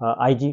IG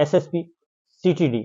SSP CTD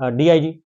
DIG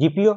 GPO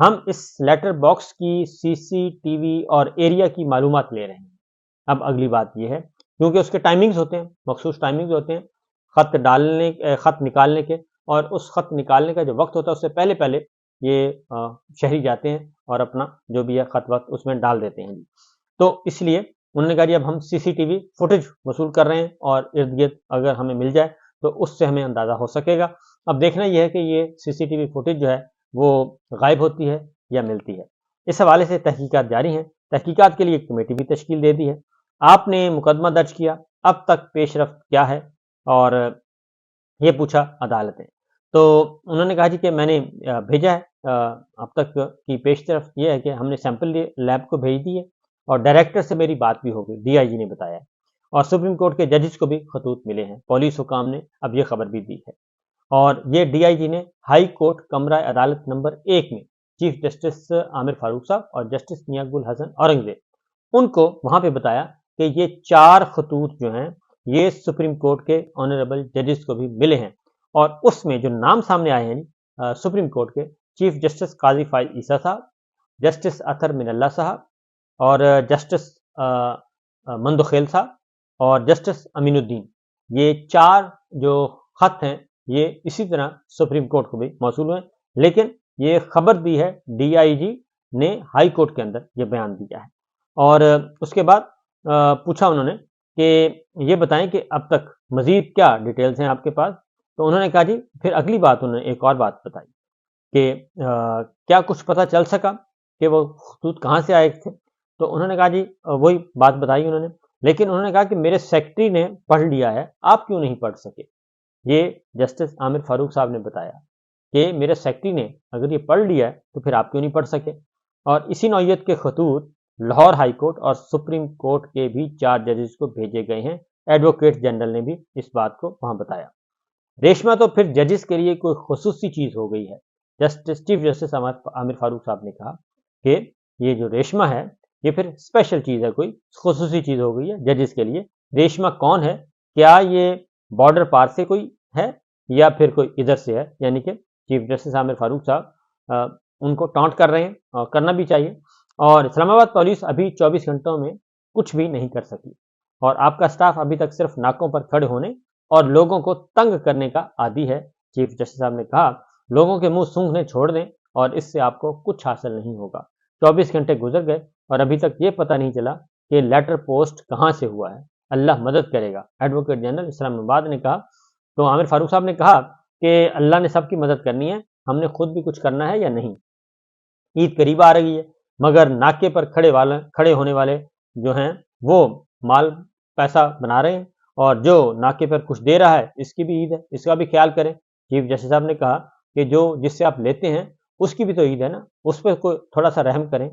ہم اس letter box کی CCTV اور ایریا کی معلومات لے رہے ہیں۔ اب اگلی بات یہ ہے، کیونکہ اس کے ٹائمنگز ہوتے ہیں، مخصوص ٹائمنگز ہوتے ہیں خط نکالنے کے، اور اس خط نکالنے کا جو وقت ہوتا ہے اس سے پہلے پہلے یہ شہری جاتے ہیں اور اپنا جو بھی ہے خط وقت اس میں ڈال دیتے ہیں۔ تو اس لیے انہوں نے کہا جی اب ہم CCTV فوٹیج وصول کر رہے ہیں، اور ارد گرد اگر ہمیں مل جائے تو اس سے ہمیں اندازہ ہو سکے گا۔ اب دیکھنا یہ ہے کہ یہ CCTV فوٹیج جو ہے وہ غائب ہوتی ہے یا ملتی ہے۔ اس حوالے سے تحقیقات جاری ہیں۔ تحقیقات کے لیے ایک کمیٹی بھی تشکیل دے دی ہے۔ آپ نے مقدمہ درج کیا، اب تک پیش رفت کیا ہے، اور یہ پوچھا عدالت نے۔ تو انہوں نے کہا جی کہ میں نے بھیجا ہے، اب تک کی پیش رفت یہ ہے کہ ہم نے سیمپل لیب کو بھیج دی ہے، اور ڈائریکٹر سے میری بات بھی ہو گئی، DIG نے بتایا، اور سپریم کورٹ کے ججز کو بھی خطوط ملے ہیں۔ پولیس حکام نے اب یہ خبر بھی دی ہے، اور یہ DIG نے ہائی کورٹ کمرہ عدالت نمبر 1 میں چیف جسٹس عامر فاروق صاحب اور جسٹس نیاگ الحسن اورنگزیب ان کو وہاں پہ بتایا کہ یہ 4 خطوط جو ہیں یہ سپریم کورٹ کے آنریبل ججز کو بھی ملے ہیں، اور اس میں جو نام سامنے آئے ہیں سپریم کورٹ کے چیف جسٹس قاضی فائز عیسیٰ صاحب، جسٹس اطہر من اللہ صاحب، اور جسٹس مندخیل صاحب، اور جسٹس امین الدین، یہ 4 جو خط ہیں یہ اسی طرح سپریم کورٹ کو بھی موصول ہوئے، لیکن یہ خبر دی ہے DIG نے ہائی کورٹ کے اندر یہ بیان دیا ہے۔ اور اس کے بعد پوچھا انہوں نے کہ یہ بتائیں کہ اب تک مزید کیا ڈیٹیلز ہیں آپ کے پاس؟ تو انہوں نے کہا جی پھر اگلی بات انہوں نے ایک اور بات بتائی کہ کیا کچھ پتہ چل سکا کہ وہ خطوط کہاں سے آئے تھے؟ تو انہوں نے کہا جی وہی بات بتائی انہوں نے، لیکن انہوں نے کہا کہ میرے سیکرٹری نے پڑھ لیا ہے، آپ کیوں نہیں پڑھ سکے؟ یہ جسٹس عامر فاروق صاحب نے بتایا کہ میرے سیکرٹری نے اگر یہ پڑھ لیا ہے تو پھر آپ کیوں نہیں پڑھ سکے؟ اور اسی نوعیت کے خطوط لاہور ہائی کورٹ اور سپریم کورٹ کے بھی 4 ججز کو بھیجے گئے ہیں۔ ایڈوکیٹ جنرل نے بھی اس بات کو وہاں بتایا۔ ریشما تو پھر ججز کے لیے کوئی خصوصی چیز ہو گئی ہے۔ چیف جسٹس عامر فاروق صاحب نے کہا کہ یہ جو ریشما ہے یہ پھر اسپیشل چیز ہے، کوئی خصوصی چیز ہو گئی ہے ججز کے لیے۔ ریشما کون ہے؟ کیا یہ بارڈر پار سے کوئی ہے یا پھر کوئی ادھر سے ہے؟ یعنی کہ چیف جسٹس عامر فاروق صاحب ان کو ٹانٹ کر رہے ہیں، اور کرنا بھی چاہیے۔ اور اسلام آباد پولیس ابھی 24 گھنٹوں میں کچھ بھی نہیں کر سکی، اور آپ کا سٹاف ابھی تک صرف ناکوں پر کھڑے ہونے اور لوگوں کو تنگ کرنے کا عادی ہے۔ چیف جسٹس صاحب نے کہا لوگوں کے منہ سونگھنے چھوڑ دیں اور اس سے آپ کو کچھ حاصل نہیں ہوگا۔ 24 گھنٹے گزر گئے اور ابھی تک یہ پتہ نہیں چلا کہ لیٹر پوسٹ کہاں سے ہوا ہے۔ اللہ مدد کرے گا، ایڈوکیٹ جنرل اسلام آباد نے کہا۔ تو عامر فاروق صاحب نے کہا کہ اللہ نے سب کی مدد کرنی ہے، ہم نے خود بھی کچھ کرنا ہے یا نہیں؟ عید قریب آ رہی ہے، مگر ناکے پر کھڑے ہونے والے جو ہیں وہ مال پیسہ بنا رہے ہیں، اور جو ناکے پر کچھ دے رہا ہے اس کی بھی عید ہے، اس کا بھی خیال کریں۔ چیف جسٹس صاحب نے کہا کہ جو جس سے آپ لیتے ہیں اس کی بھی تو عید ہے نا، اس پہ کوئی تھوڑا سا رحم کریں،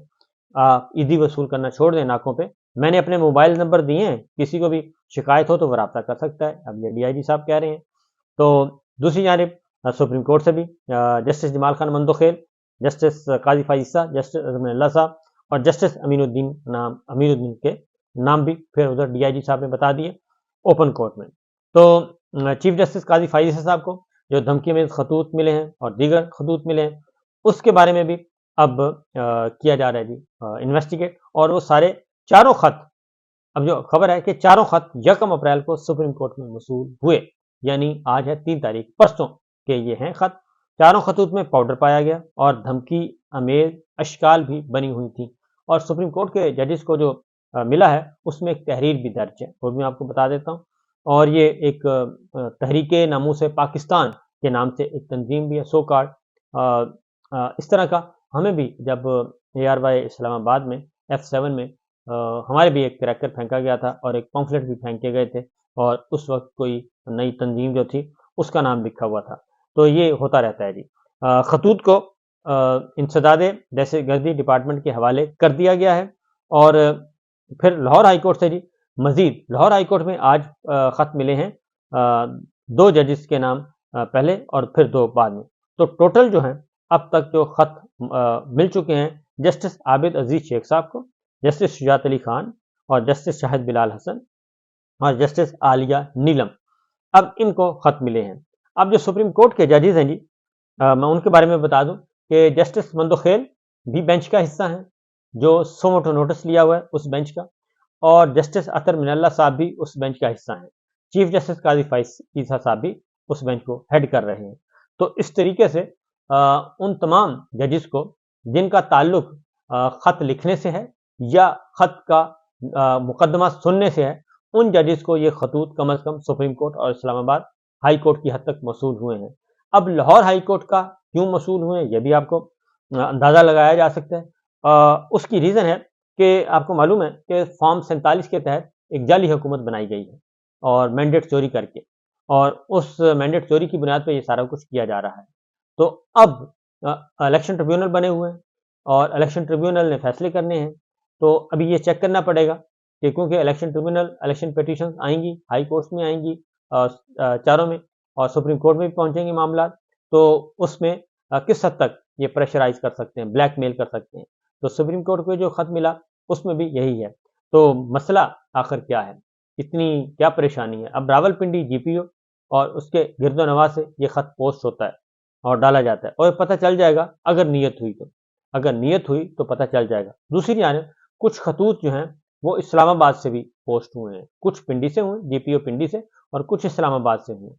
عیدی وصول کرنا چھوڑ دیں ناکوں پہ۔ میں نے اپنے موبائل نمبر دیے ہیں، کسی کو بھی شکایت ہو تو وہ رابطہ کر سکتا ہے، اب یہ DIG صاحب کہہ رہے ہیں۔ تو دوسری جانب سپریم کورٹ سے بھی جسٹس جمال خان مندوخیل، جسٹس قاضی فائز عیسیٰ، جسٹس اطہر اللہ صاحب اور جسٹس امین الدین کے نام بھی پھر ادھر DIG صاحب نے بتا دیے اوپن کورٹ میں۔ تو چیف جسٹس قاضی فائز عیسیٰ صاحب کو جو دھمکی میں خطوط ملے ہیں اور دیگر خطوط ملے ہیں اس کے بارے میں بھی اب کیا جا رہا ہے جی انویسٹیگیٹ، اور وہ سارے 4 خط، اب جو خبر ہے کہ 4 خط 1 اپریل کو سپریم کورٹ میں موصول ہوئے، یعنی آج ہے 3 تاریخ، پرسوں کے یہ ہیں خط۔ 4 خطوط میں پاؤڈر پایا گیا اور دھمکی امیز اشکال بھی بنی ہوئی تھی، اور سپریم کورٹ کے ججز کو جو ملا ہے اس میں ایک تحریر بھی درج ہے، وہ بھی میں آپ کو بتا دیتا ہوں۔ اور یہ ایک تحریک ناموس پاکستان کے نام سے ایک تنظیم بھی ہے، سو کارڈ اس طرح کا۔ ہمیں بھی جب ARY اسلام آباد میں F7 میں ہمارے بھی ایک کریکر پھینکا گیا تھا اور ایک پمفلٹ بھی پھینکے گئے تھے، اور اس وقت کوئی نئی تنظیم جو تھی اس کا نام لکھا ہوا تھا۔ تو یہ ہوتا رہتا ہے جی۔ خطوط کو انسداد دہشت گردی ڈپارٹمنٹ کے حوالے کر دیا گیا ہے۔ اور پھر لاہور ہائی کورٹ سے جی مزید لاہور ہائی کورٹ میں آج خط ملے ہیں 2 ججز کے نام پہلے اور پھر 2 بعد میں۔ تو ٹوٹل جو ہیں اب تک جو خط مل چکے ہیں جسٹس عابد عزیز شیخ صاحب کو، جسٹس شجاعت علی خان اور جسٹس شاہد بلال حسن اور جسٹس عالیہ نیلم، اب ان کو خط ملے ہیں۔ اب جو سپریم کورٹ کے ججز ہیں جی میں ان کے بارے میں بتا دوں کہ جسٹس مندوخیل بھی بینچ کا حصہ ہیں جو سو موٹو نوٹس لیا ہوا ہے اس بینچ کا، اور جسٹس اطہر من اللہ صاحب بھی اس بینچ کا حصہ ہیں، چیف جسٹس قاضی فائز عیسیٰ صاحب بھی اس بینچ کو ہیڈ کر رہے ہیں۔ تو اس طریقے سے ان تمام ججز کو جن کا تعلق خط لکھنے سے ہے یا خط کا مقدمہ سننے سے ہے، ان ججز کو یہ خطوط کم از کم سپریم کورٹ اور اسلام آباد ہائی کورٹ کی حد تک موصول ہوئے ہیں۔ اب لاہور ہائی کورٹ کا کیوں موصول ہوئے ہیں یہ بھی آپ کو اندازہ لگایا جا سکتا ہے۔ اس کی ریزن ہے کہ آپ کو معلوم ہے کہ فارم 47 کے تحت ایک جعلی حکومت بنائی گئی ہے اور مینڈیٹ چوری کر کے، اور اس مینڈیٹ چوری کی بنیاد پہ یہ سارا کچھ کیا جا رہا ہے۔ تو اب الیکشن ٹریبیونل بنے ہوئے ہیں اور الیکشن ٹریبیونل نے فیصلے کرنے ہیں، تو ابھی یہ چیک کرنا پڑے گا کہ کیونکہ الیکشن ٹریبیونل الیکشن پیٹیشن آئیں گی، ہائی کورٹس میں آئیں گی چاروں میں، اور سپریم کورٹ میں بھی پہنچیں گے معاملات، تو اس میں کس حد تک یہ پریشرائز کر سکتے ہیں، بلیک میل کر سکتے ہیں۔ تو سپریم کورٹ کو جو خط ملا اس میں بھی یہی ہے۔ تو مسئلہ آخر کیا ہے، اتنی کیا پریشانی ہے؟ اب راول پنڈی جی پی او اور اس کے گرد و نواح سے یہ خط پوسٹ ہوتا ہے اور ڈالا جاتا ہے، اور پتہ چل جائے گا اگر نیت ہوئی تو پتہ چل جائے گا۔ دوسری جانب کچھ خطوط جو ہیں وہ اسلام آباد سے بھی پوسٹ ہوئے ہیں، کچھ پنڈی سے ہوئے، جی پی او پنڈی سے، اور کچھ اسلام آباد سے ہوئے،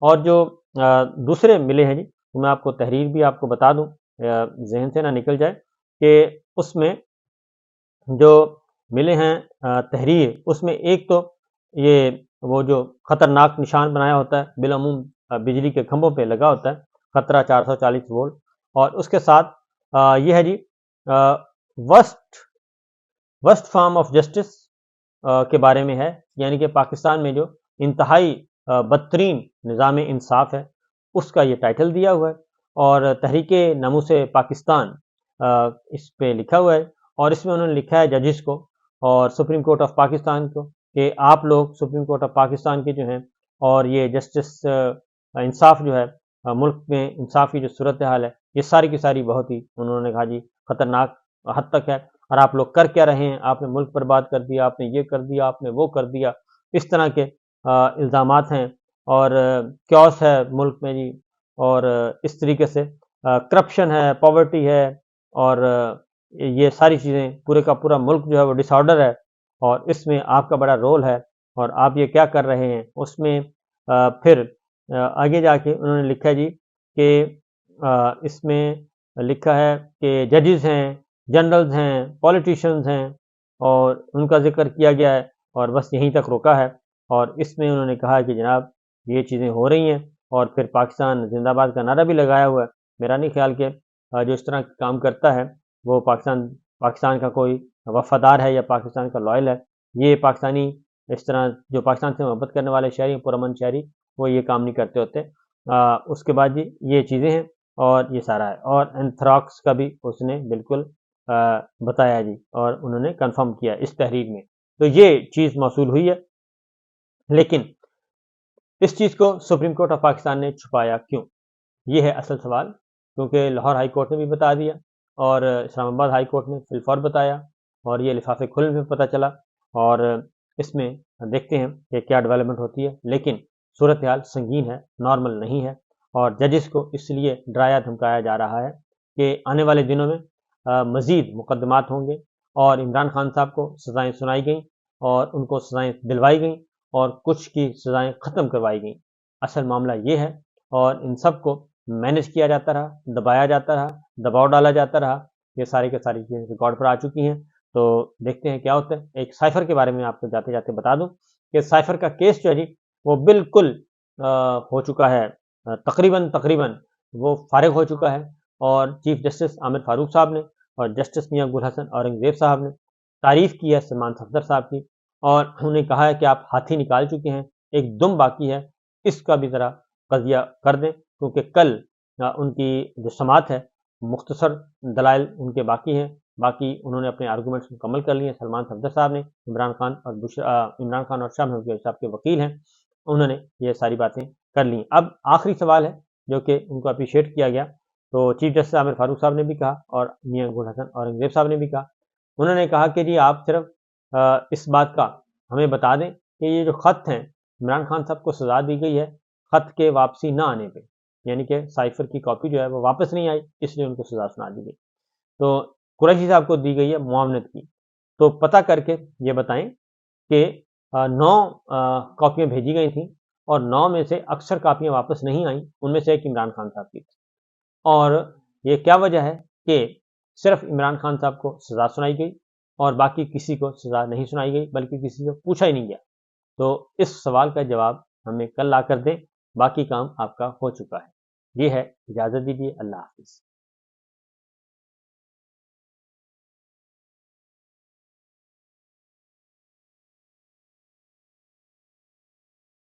اور جو دوسرے ملے ہیں جی، تو میں آپ کو تحریر بھی آپ کو بتا دوں، ذہن سے نہ نکل جائے، کہ اس میں جو ملے ہیں تحریر، اس میں ایک تو یہ وہ جو خطرناک نشان بنایا ہوتا ہے بالعموم بجلی کے کھمبوں پہ لگا ہوتا ہے، خطرہ 440 وولٹ، اور اس کے ساتھ یہ ہے جی ورسٹ فارم آف جسٹس کے بارے میں ہے، یعنی کہ پاکستان میں جو انتہائی بدترین نظام انصاف ہے اس کا یہ ٹائٹل دیا ہوا ہے، اور تحریک ناموس پاکستان اس پہ لکھا ہوا ہے، اور اس میں انہوں نے لکھا ہے ججز کو اور سپریم کورٹ آف پاکستان کو کہ آپ لوگ سپریم کورٹ آف پاکستان کے جو ہیں، اور یہ جسٹس انصاف جو ہے ملک میں انصاف کی جو صورتحال ہے یہ ساری کی ساری بہت ہی، انہوں نے کہا جی خطرناک حد تک ہے، اور آپ لوگ کر کیا رہے ہیں، آپ نے ملک برباد کر دیا، آپ نے یہ کر دیا، آپ نے وہ کر دیا، اس طرح کے الزامات ہیں، اور کیوس ہے ملک میں جی، اور اس طریقے سے کرپشن ہے، پاورٹی ہے، اور یہ ساری چیزیں، پورے کا پورا ملک جو ہے وہ ڈس آرڈر ہے، اور اس میں آپ کا بڑا رول ہے، اور آپ یہ کیا کر رہے ہیں۔ اس میں پھر آگے جا کے انہوں نے لکھا جی کہ اس میں لکھا ہے کہ ججز ہیں، جنرلز ہیں، پولیٹیشنز ہیں، اور ان کا ذکر کیا گیا ہے، اور بس یہیں تک روکا ہے، اور اس میں انہوں نے کہا کہ جناب یہ چیزیں ہو رہی ہیں، اور پھر پاکستان زندہ باد کا نعرہ بھی لگایا ہوا ہے۔ میرا نہیں خیال کہ جو اس طرح کام کرتا ہے وہ پاکستان کا کوئی وفادار ہے یا پاکستان کا لائل ہے۔ یہ پاکستانی اس طرح جو پاکستان سے محبت کرنے والے شہری، پرامن شہری، وہ یہ کام نہیں کرتے ہوتے۔ اس کے بعد جی یہ چیزیں ہیں، اور یہ سارا ہے، اور اینتھراکس کا بھی اس نے بالکل بتایا جی، اور انہوں نے کنفرم کیا اس تحریر میں۔ تو یہ چیز موصول ہوئی ہے، لیکن اس چیز کو سپریم کورٹ آف پاکستان نے چھپایا کیوں؟ یہ ہے اصل سوال، کیونکہ لاہور ہائی کورٹ نے بھی بتا دیا، اور اسلام آباد ہائی کورٹ نے فی الفور بتایا، اور یہ لفافے کھلنے میں پتہ چلا، اور اس میں دیکھتے ہیں کہ کیا ڈیولپمنٹ ہوتی ہے، لیکن صورتحال سنگین ہے، نارمل نہیں ہے، اور ججز کو اس لیے ڈرایا دھمکایا جا رہا ہے کہ آنے والے دنوں میں مزید مقدمات ہوں گے، اور عمران خان صاحب کو سزائیں سنائی گئیں، اور ان کو سزائیں دلوائی گئیں، اور کچھ کی سزائیں ختم کروائی گئیں۔ اصل معاملہ یہ ہے، اور ان سب کو مینج کیا جاتا رہا، دبایا جاتا رہا، دباؤ ڈالا جاتا رہا، یہ ساری کے ساری چیزیں ریکارڈ پر آ چکی ہیں۔ تو دیکھتے ہیں کیا ہوتا ہے۔ ایک سائفر کے بارے میں آپ کو جاتے جاتے بتا دوں کہ سائفر کا کیس جو ہے جی وہ بالکل ہو چکا ہے، تقریباً وہ فارغ ہو چکا ہے، اور چیف جسٹس عامر فاروق صاحب نے اور جسٹس میاں گل حسن اورنگزیب صاحب نے تعریف کی ہے سلمان صفدر صاحب کی، اور انہوں نے کہا ہے کہ آپ ہاتھی نکال چکے ہیں، ایک دم باقی ہے، اس کا بھی ذرا قضیہ کر دیں، کیونکہ کل ان کی جو سماعت ہے مختصر دلائل ان کے باقی ہیں، باقی انہوں نے اپنے آرگومنٹس مکمل کر لیے ہیں۔ سلمان صفدر صاحب نے، عمران خان اور شاہ محمود صاحب کے وکیل ہیں، انہوں نے یہ ساری باتیں کر لی۔ اب آخری سوال ہے جو کہ ان کو اپریشیٹ کیا گیا، تو چیف جسٹس عامر فاروق صاحب نے بھی کہا، اور میاں گل حسن اورنگزیب صاحب نے بھی کہا، انہوں نے کہا کہ جی آپ صرف اس بات کا ہمیں بتا دیں کہ یہ جو خط ہیں، عمران خان صاحب کو سزا دی گئی ہے خط کے واپسی نہ آنے پہ، یعنی کہ سائفر کی کاپی جو ہے وہ واپس نہیں آئی، اس لیے ان کو سزا سنا دی گئی۔ تو قریشی صاحب کو دی گئی ہے معاونت کی، تو پتہ کر کے یہ بتائیں کہ 9 کاپیاں بھیجی گئی تھیں اور 9 میں سے اکثر کاپیاں واپس نہیں آئیں، ان میں سے ایک عمران خان صاحب کی تھی، اور یہ کیا وجہ ہے کہ صرف عمران خان صاحب کو سزا سنائی گئی اور باقی کسی کو سزا نہیں سنائی گئی، بلکہ کسی سے پوچھا ہی نہیں گیا؟ تو اس سوال کا جواب ہمیں کل لا کر دیں، باقی کام آپ کا ہو چکا ہے۔ یہ ہے، اجازت دیجیے، اللہ حافظ۔